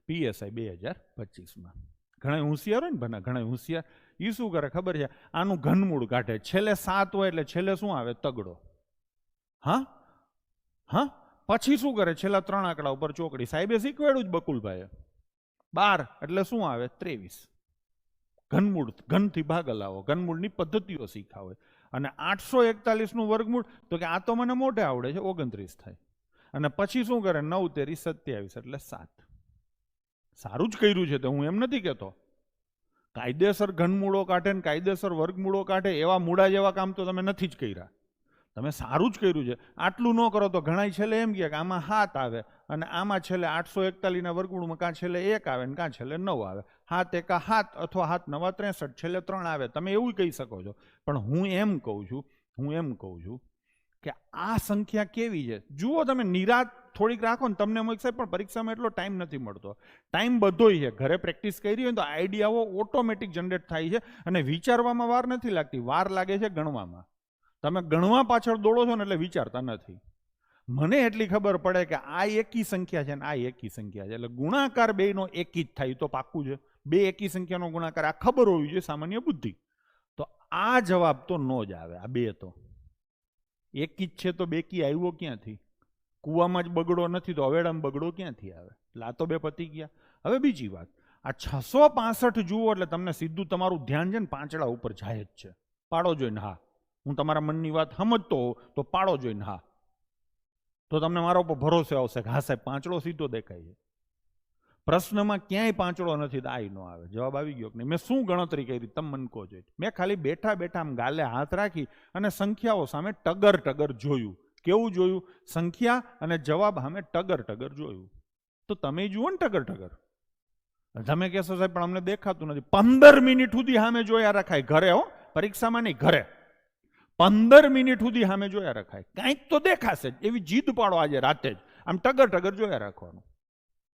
PSI 2025 ઘણા હોશિયાર હોય ને ભના, ઘણા હોશિયાર. એ શું કરે ખબર છે? આનું ઘનમૂળ કાઢે. છેલ્લે 7 હોય એટલે છેલ્લે શું આવે? તગડો. હા હા. પછી શું કરે? છેલ્લા 3 આંકડા ઉપર ચોકડી. સાહેબે શીખવાડ્યું જ બકુલભાઈએ. 12 એટલે શું આવે? 23. ઘનમૂળ, ઘનથી ભાગ લાવો, ઘનમૂળની પદ્ધતિઓ શીખાવે. અને 841 નું વર્ગમૂળ તો કે આ તો મને મોઢે આવડે છે, 29 થાય. અને પછી શું કરે? 9 તેરી 27 એટલે 7. સારું જ કર્યું છે તો હું એમ નથી કહેતો. કાયદેસર ઘનમૂળો કાઢે ને કાયદેસર વર્ગમૂળો કાઢે એવા મૂળા જેવા કામ તો તમે નથી જ કર્યા. તમે સારું જ કર્યું છે. આટલું ન કરો તો ઘણા છેલ્લે એમ કહે કે આમાં 7 આવે અને આમાં છેલ્લે 841 ના વર્ગમૂળમાં કાં છેલ્લે 1 આવે ને કાં છેલ્લે 9 આવે. 7 એકા 7 અથવા 7 9 63, છેલ્લે 3 આવે. તમે એવું કહી શકો છો. પણ હું એમ કહું છું કે આ સંખ્યા કેવી છે જુઓ. તમે નિરાત થોડીક રાખો ને તમને એમ સાહેબ પણ પરીક્ષામાં એટલો ટાઈમ નથી મળતો. ટાઈમ બધોય છે. ઘરે પ્રેક્ટિસ કરી હોય તો આઈડિયાઓ ઓટોમેટિક જનરેટ થાય છે અને વિચારવામાં વાર નથી લાગતી, વાર લાગે છે ગણવામાં. તમે ગણવા પાછળ દોડો છો ને એટલે વિચારતા નથી. મને એટલી ખબર પડે કે આ એકી સંખ્યા છે ને આ એકી સંખ્યા છે એટલે ગુણાકાર બેયનો એકી જ થાય તો પાક્કું છે. બે એકી સંખ્યાનો ગુણાકાર આ ખબર હોવી જોઈએ, સામાન્ય બુદ્ધિ. તો આ જવાબ તો નો જ આવે. આ બે તો એકી જ છે તો બેકી આવ્યો ક્યાંથી? કૂવામાં જ બગડો નથી તો હવેડામાં બગડો ક્યાંથી આવે? એટલે આ તો બે પતી ગયા. હવે બીજી વાત, આ 665 જુઓ એટલે તમને સીધું તમારું ધ્યાન છે ને પાંચડા ઉપર જાય જ છે. પાડો જોઈને હા. હું તમારા મનની વાત સમજતો હોઉં તો પાડો જોઈને હા, તો તમને મારા ઉપર ભરોસો આવશે કે હા સાહેબ પાંચડો સીધો દેખાય છે. પ્રશ્નમાં ક્યાંય પાંચડો નથી તો આઈ નો આવે. જવાબ આવી ગયો કે નહીં? મેં શું ગણતરી કરી તમે મને કહો છો? મેં ખાલી બેઠા બેઠા આમ ગાલે હાથ રાખી અને સંખ્યાઓ સામે ટગર જોયું. કેવું જોયું? સંખ્યા અને જવાબ સામે ટગર જોયું. તો તમે જુઓ ને ટગર. તમે કહેશો સાહેબ પણ અમને દેખાતું નથી. 15 મિનિટ સુધી સામે જોયા રખાય. ઘરે હો, પરીક્ષામાં નહીં, ઘરે 15 મિનિટ સુધી સામે જોયા રખાય. કાંઈક તો દેખાશે. એવી જીદ પાડો આજે રાતે જ આમ ટગર જોયા રાખવાનું.